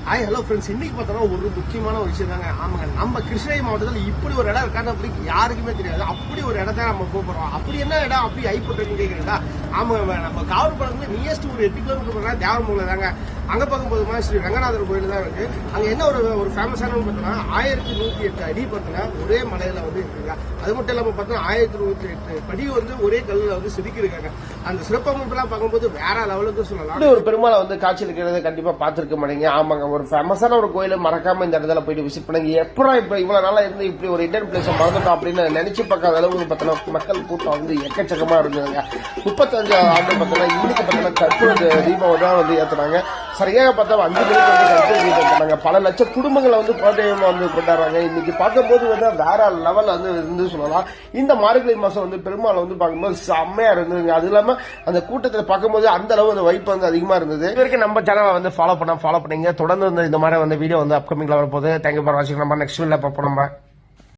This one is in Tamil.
ஹலோ ஃப்ரெண்ட்ஸ், இன்னைக்கு பார்த்தோம்னா ஒரு முக்கியமான ஒரு விஷயம் தாங்க. ஆமாங்க, நம்ம கிருஷ்ணகிரி மாவட்டத்தில் இப்படி ஒரு இடம் இருக்காது அப்படி யாருக்குமே தெரியாது. அப்படி ஒரு இடத்த நம்ம போகிறோம். அப்படி என்ன இடம் அப்படி ஐப்பட்டுன்னு கேட்குறீங்களா? ஆமாங்க, நம்ம காவல் படத்துல நியஸ்ட் ஒரு 8 கிலோமீட்டர் போகிறா தேவரமங்கலம் தாங்க. அங்கே பார்க்கும்போது ஸ்ரீ ரங்கநாதர் கோயில் தான் இருக்கு. அங்கே என்ன ஒரு ஃபேமஸான பார்த்தோம்னா 1108 அடி பார்த்தோன்னா ஒரே மலையில வந்து இருக்குங்க. அது மட்டும் இல்லாமல் பார்த்தோன்னா 1108 படி வந்து ஒரே கல்லில் வந்து செதுக்கி இருக்காங்க. அந்த சிறப்பமைப்புலாம் பார்க்கும்போது வேற லெவலுக்கு சொல்லலாம். ஒரு பெருமாளை வந்து காட்சி இருக்கிறத கண்டிப்பா பார்த்திருக்க மாட்டீங்க. ஆமாங்க, ஒரு ஃபேமஸான ஒரு கோயிலை மறக்காம இந்த இடத்துல போயிட்டு விசிட் பண்ணுங்க. எப்பறம் இப்ப இவ்வளவு நாளா இருந்து இப்படி ஒரு இந்தியன் பிளேஸ் மறந்துட்டோம் அப்படின்னு நினைச்சு பார்க்காத அளவுக்கு பார்த்தோன்னா மக்கள் கூட்டம் வந்து எக்கச்சக்கமா இருந்ததுங்க. 35 ஆண்டு பார்த்தோன்னா இன்னைக்கு பார்த்தோன்னா கற்பூர தீபம் தான் வந்து ஏத்துறாங்க. சரியாக பார்த்தா 5 மணிக்கு வந்து கற்பூர தீபம் ஏற்றுறாங்க. பல லட்சம் குடும்பங்களை வந்து குலதெய்வமா வந்து கொண்டாடுறாங்க. இன்னைக்கு பார்க்கும்போது வந்து வேற லெவல் வந்து இருந்து சொல்லலாம். இந்த மார்கழி மாசம் வந்து பெருமாள் வந்து பார்க்கும்போது செம்மையா இருந்ததுங்க. அது இல்லாம அந்த கூட்டத்தில் பார்க்கும்போது அந்த அளவு அந்த வைப்பு வந்து அதிகமா இருந்தது. இது வரைக்கும் நம்ம சேனலை வந்து ஃபாலோ பண்ணீங்க. தொடர்ந்து இந்த மாதிரி வந்து வீடியோ வந்து அப்கமிங்ல வரப்போகுது. தேங்க்யூ ஃபார் வாட்சிங். நம்ம நெக்ஸ்ட் வீடியோல பார்ப்போம். நம்ம